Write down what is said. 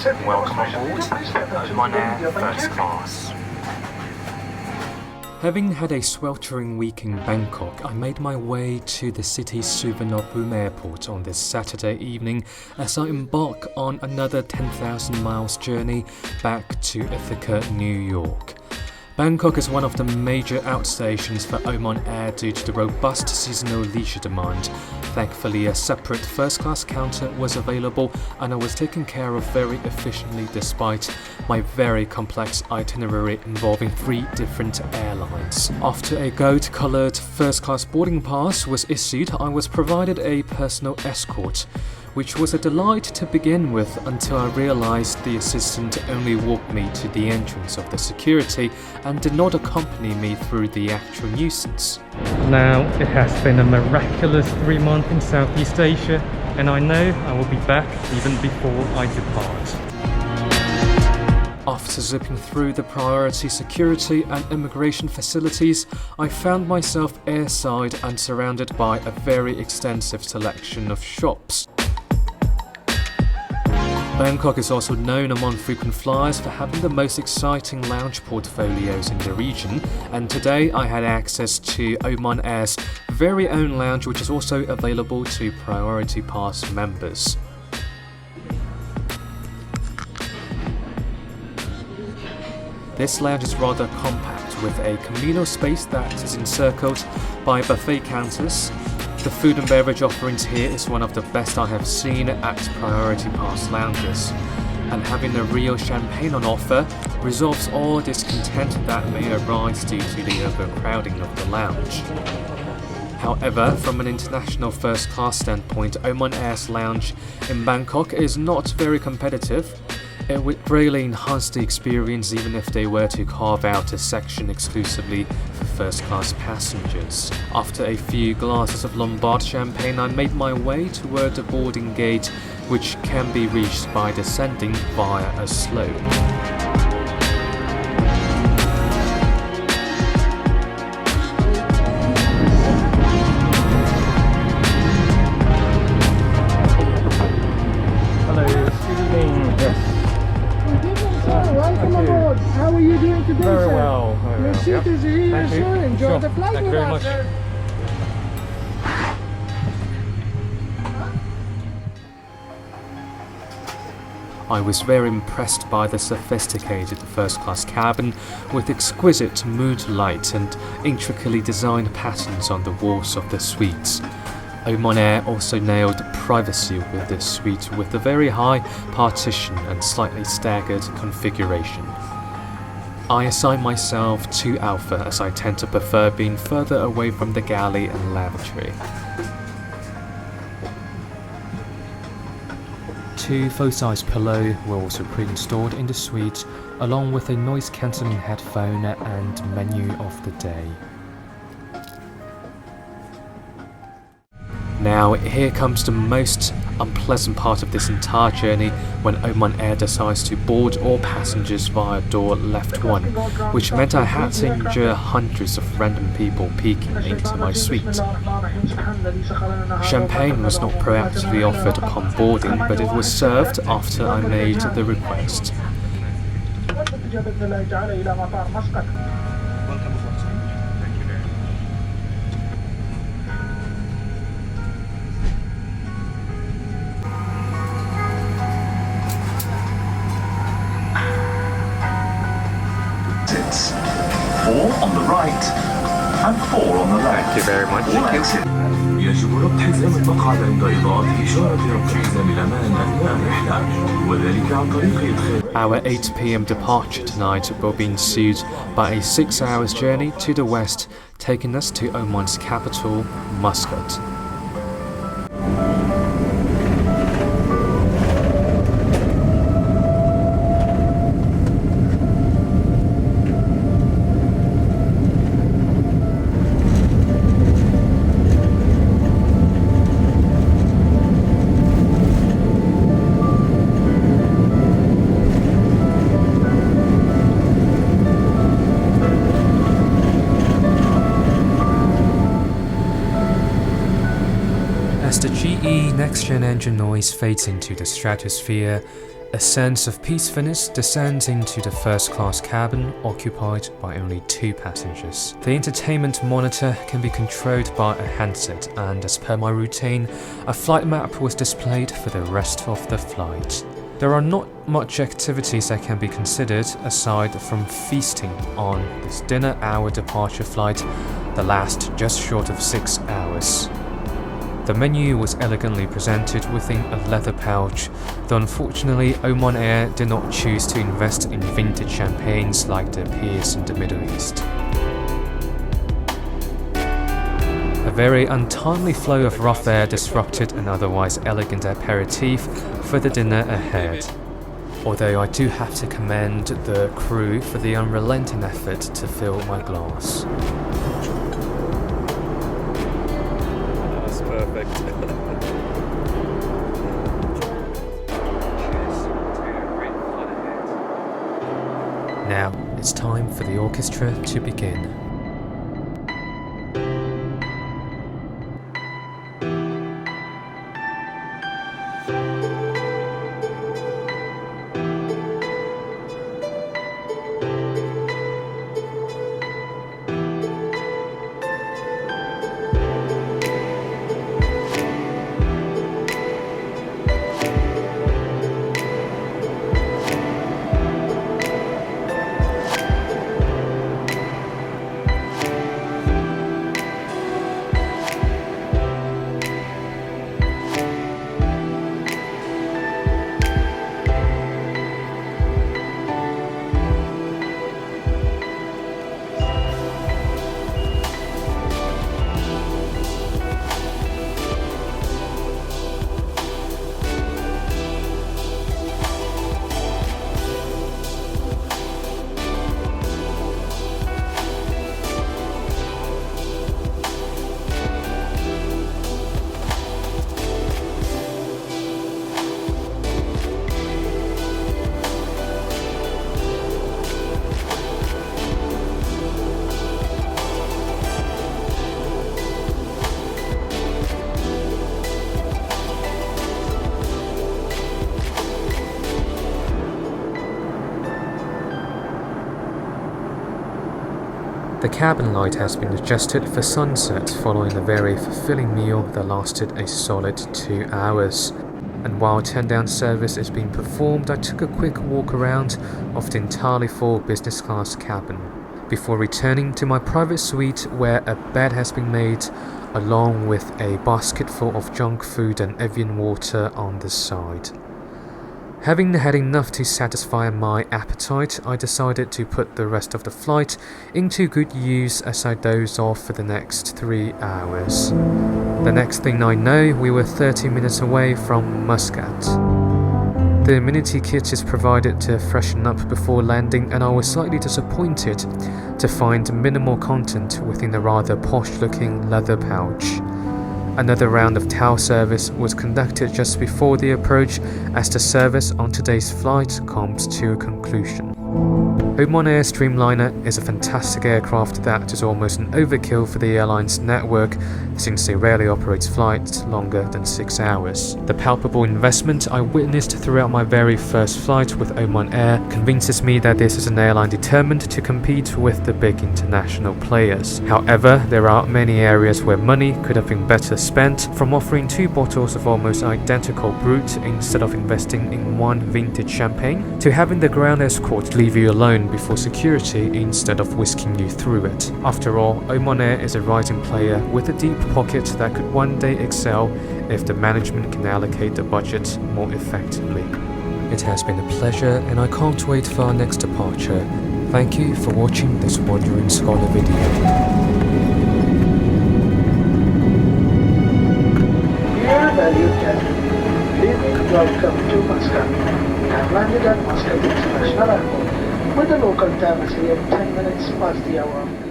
Welcome on board Oman Air First Class. Having had a sweltering week in Bangkok, I made my way to the city's Suvarnabhumi airport on this Saturday evening as I embark on another 10,000 miles journey back to Ithaca, New York. Bangkok is one of the major outstations for Oman Air due to the robust seasonal leisure demand. Thankfully, a separate first-class counter was available and I was taken care of very efficiently despite my very complex itinerary involving 3 different airlines. After a gold-coloured first-class boarding pass was issued, I was provided a personal escort, which was a delight to begin with until I realized the assistant only walked me to the entrance of the security and did not accompany me through the actual nuisance. Now, it has been a miraculous 3 months in Southeast Asia, and I know I will be back even before I depart. After zipping through the priority security and immigration facilities, I found myself airside and surrounded by a very extensive selection of shops. Bangkok is also known among frequent flyers for having the most exciting lounge portfolios in the region, and today I had access to Oman Air's very own lounge, which is also available to Priority Pass members. This lounge is rather compact, with a communal space that is encircled by buffet counters. The food and beverage offerings here is one of the best I have seen at Priority Pass lounges, and having a real champagne on offer resolves all discontent that may arise due to the overcrowding of the lounge. However, from an international first-class standpoint, Oman Air's lounge in Bangkok is not very competitive. It would greatly enhance the experience even if they were to carve out a section exclusively for first-class passengers. After a few glasses of Lombard champagne, I made my way toward the boarding gate, which can be reached by descending via a slope. How are you doing today, Very sir? well. Your seat is here, Thank you. sir. Enjoy Sure. the flight Thank you with very us, much. sir. I was very impressed by the sophisticated first-class cabin with exquisite mood light and intricately designed patterns on the walls of the suites. Oman Air also nailed privacy with this suite with a very high partition and slightly staggered configuration. I assign myself 2 alpha as I tend to prefer being further away from the galley and lavatory. 2 full-size pillows were also pre-installed in the suite, along with a noise-cancelling headphone and menu of the day. Now, here comes the most unpleasant part of this entire journey when Oman Air decides to board all passengers via door left 1, which meant I had to endure hundreds of random people peeking into my suite. Champagne was not proactively offered upon boarding, but it was served after I made the request. Exits. 4 on the right and 4 on the left. Thank you very much. Thank you. يجب ربط حزام المقعد عند إضاءة إشارة ربط حزام الأمان أثناء الرحلة، وذلك عن طريق إدخال. Our 8 p.m. departure tonight will be ensued by a 6 hours journey to the west, taking us to Oman's capital, Muscat. As the GE next-gen engine noise fades into the stratosphere, A sense of peacefulness descends into the first-class cabin, occupied by only 2 passengers. The entertainment monitor can be controlled by a handset, and as per my routine, a flight map was displayed for the rest of the flight. There are not much activities that can be considered aside from feasting on this dinner hour departure flight that lasts just short of 6 hours. The menu was elegantly presented within a leather pouch, though unfortunately Oman Air did not choose to invest in vintage champagnes like their peers in the Middle East. A very untimely flow of rough air disrupted an otherwise elegant aperitif for the dinner ahead. Although I do have to commend the crew for the unrelenting effort to fill my glass. That's perfect. Now it's time for the orchestra to begin. The cabin light has been adjusted for sunset following a very fulfilling meal that lasted a solid 2 hours. And while turn-down service is being performed, I took a quick walk around of the entirely full business class cabin, before returning to my private suite where a bed has been made, along with a basket full of junk food and Evian water on the side. Having had enough to satisfy my appetite, I decided to put the rest of the flight into good use as I dozed off for the next 3 hours. The next thing I know, we were 30 minutes away from Muscat. The amenity kit is provided to freshen up before landing, and I was slightly disappointed to find minimal content within the rather posh-looking leather pouch. Another round of towel service was conducted just before the approach as the service on today's flight comes to a conclusion. Oman Air's Dreamliner is a fantastic aircraft that is almost an overkill for the airline's network, since they rarely operate flights longer than 6 hours. The palpable investment I witnessed throughout my very first flight with Oman Air convinces me that this is an airline determined to compete with the big international players. However, there are many areas where money could have been better spent, from offering 2 bottles of almost identical brut instead of investing in 1 vintage champagne, to having the ground escort leave you alone before security instead of whisking you through it. After all, Oman Air is a rising player with a deep pocket that could one day excel if the management can allocate the budget more effectively. It has been a pleasure, and I can't wait for our next departure. Thank you for watching this Wandering Scholar video. Dear valued guest, good evening, welcome to Muscat. I have landed at Muscat International Airport with the local time as 10 minutes past the hour.